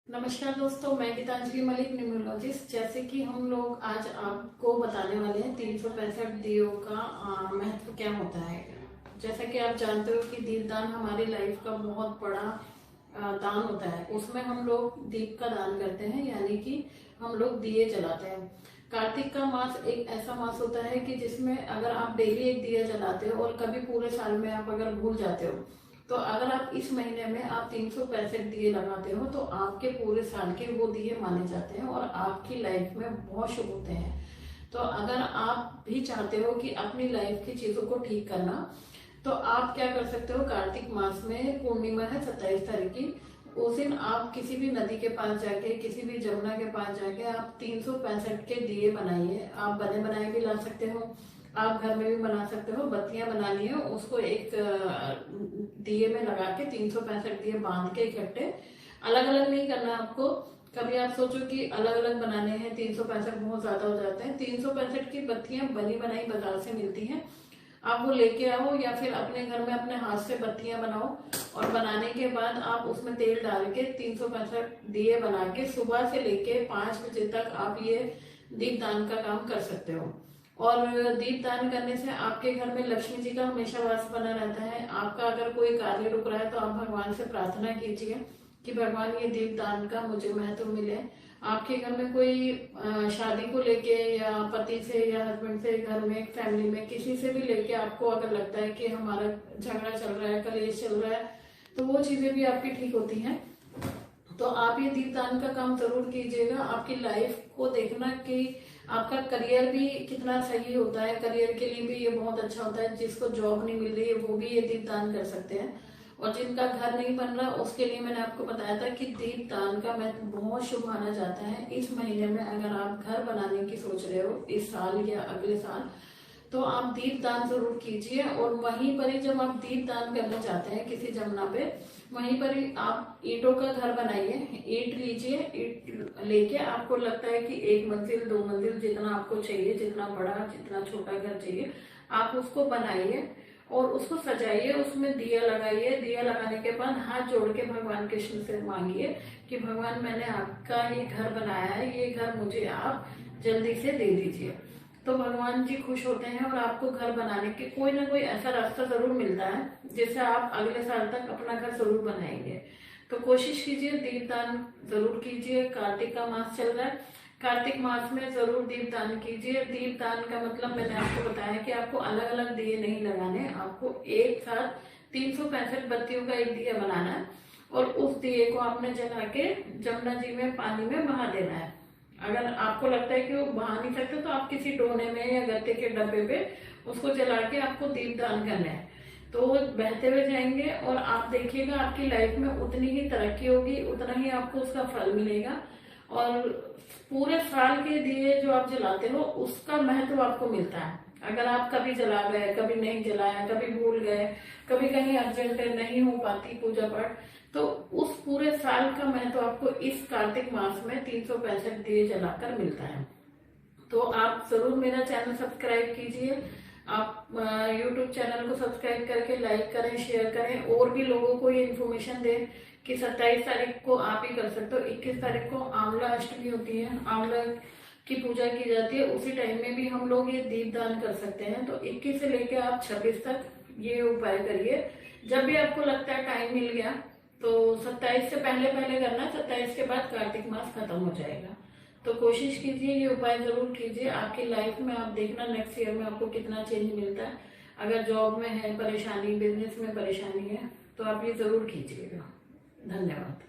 नमस्कार दोस्तों, मैं गीतांजलि मलिक, न्यूमरोलॉजिस्ट। जैसे कि हम लोग आज आपको बताने वाले हैं 365 दियों का महत्व क्या होता है। जैसा कि आप जानते हो कि दीपदान हमारी लाइफ का बहुत बड़ा दान होता है। उसमें हम लोग दीप का दान करते हैं, यानी कि हम लोग दिए जलाते हैं। कार्तिक का मास एक ऐसा मास होता है कि जिसमें अगर आप डेली एक दिया जलाते हो और कभी पूरे साल में आप अगर भूल जाते हो, तो अगर आप इस महीने में आप 365 दिए लगाते हो तो आपके पूरे साल के वो दिए माने जाते हैं और आपकी लाइफ में बहुत शुभ होते हैं। तो अगर आप भी चाहते हो कि अपनी लाइफ की चीजों को ठीक करना, तो आप क्या कर सकते हो। कार्तिक मास में पूर्णिमा है 27 तारीख की। उस दिन आप किसी भी नदी के पास जाके, किसी भी जमुना के पास जाके आप 365 के दिए बनाइए। आप बने बनाए भी ला सकते हो, आप घर में भी बना सकते हो। बत्तियां बनानी है, उसको एक दिए में लगा के 365 दिए बांध के इकट्ठे, अलग अलग नहीं करना आपको। कभी आप सोचो कि अलग अलग बनाने हैं, 365 बहुत ज्यादा हो जाते हैं। 365 की बत्तियां बनी बनाई बाजार से मिलती हैं, आप वो लेके आओ या फिर अपने घर में अपने हाथ से बत्तियां बनाओ। और बनाने के बाद आप उसमें तेल डाल के 365 दिए बना के सुबह से लेके 5 बजे तक आप ये दीपदान का काम कर सकते हो। और दीप दान करने से आपके घर में लक्ष्मी जी का हमेशा वास बना रहता है। आपका अगर कोई कार्य रुक रहा है तो आप भगवान से प्रार्थना कीजिए कि भगवान ये दीप दान का मुझे महत्व मिले। आपके घर में कोई शादी को लेके या पति से या हस्बैंड से, घर में फैमिली में किसी से भी लेके आपको अगर लगता है कि हमारा झगड़ा चल रहा है, कलेश चल रहा है, तो वो चीजें भी आपकी ठीक होती हैं। तो आप ये दीपदान का काम जरूर कीजिएगा। आपकी लाइफ को देखना कि आपका करियर भी कितना सही होता है। करियर के लिए भी ये बहुत अच्छा होता है। जिसको जॉब नहीं मिल रही है वो भी ये दीपदान कर सकते हैं। और जिनका घर नहीं बन रहा उसके लिए मैंने आपको बताया था कि दीपदान का महत्व बहुत शुभ माना जाता है। इस महीने में अगर आप घर बनाने की सोच रहे हो इस साल या अगले साल, तो आप दीप दान जरूर कीजिए। और वहीं पर ही जब आप दीप दान करने जाते हैं किसी जमुना पे, वहीं पर ही आप ईंटों का घर बनाइए। ईंट लीजिए, ईंट लेके आपको लगता है कि 1 मंजिल 2 मंजिल जितना आपको चाहिए, जितना बड़ा जितना छोटा घर चाहिए, आप उसको बनाइए और उसको सजाइए। उसमें दिया लगाइए। दिया लगाने के बाद हाथ जोड़ के भगवान कृष्ण से मांगिए कि भगवान, मैंने आपका ये घर बनाया है, ये घर मुझे आप जल्दी से दे दीजिए। तो भगवान जी खुश होते हैं और आपको घर बनाने के कोई ना कोई ऐसा रास्ता जरूर मिलता है जिससे आप अगले साल तक अपना घर जरूर बनाएंगे। तो कोशिश कीजिए, दीपदान जरूर कीजिए। कार्तिक का मास चल रहा है, कार्तिक मास में जरूर दीपदान कीजिए। दीपदान का मतलब मैंने आपको बताया कि आपको अलग अलग दिए नहीं लगाने, आपको एक साथ 365 बत्तियों का एक दिया बनाना है और उस दिए को आपने जला के जमुना जी में पानी में बहा देना है। अगर आपको लगता है कि वो बहा नहीं सकते तो आप किसी डोने में या गत्ते के डब्बे पे उसको जला के आपको दीपदान करना है। तो वो बहते हुए जाएंगे और आप देखिएगा आपकी लाइफ में उतनी ही तरक्की होगी, उतना ही आपको उसका फल मिलेगा। और पूरे साल के दिए जो आप जलाते हो उसका महत्व आपको मिलता है। अगर आप कभी जला गए, कभी नहीं जलाया, कभी भूल गए, कभी कहीं अर्जेंट नहीं हो पाती पूजा पाठ, तो उस पूरे साल का महत्व आपको इस कार्तिक मास में 365 दिए जलाकर मिलता है। तो आप जरूर मेरा चैनल सब्सक्राइब कीजिए। आप YouTube चैनल को सब्सक्राइब करके लाइक करें, शेयर करें और भी लोगों को ये इन्फॉर्मेशन दें कि 27 तारीख को आप ही कर सकते हो। 21 तारीख को आंवला अष्टमी होती है, आंवला की पूजा की जाती है। उसी टाइम में भी हम लोग ये दीपदान कर सकते हैं। तो 21 से लेके आप 26 तक ये उपाय करिए। जब भी आपको लगता है टाइम मिल गया तो 27 से पहले पहले करना, 27 के बाद कार्तिक मास खत्म हो जाएगा। तो कोशिश कीजिए, ये उपाय जरूर कीजिए। आपकी लाइफ में आप देखना नेक्स्ट ईयर में आपको कितना चेंज मिलता है। अगर जॉब में है परेशानी, बिजनेस में परेशानी है, तो आप ये जरूर कीजिएगा। धन्यवाद।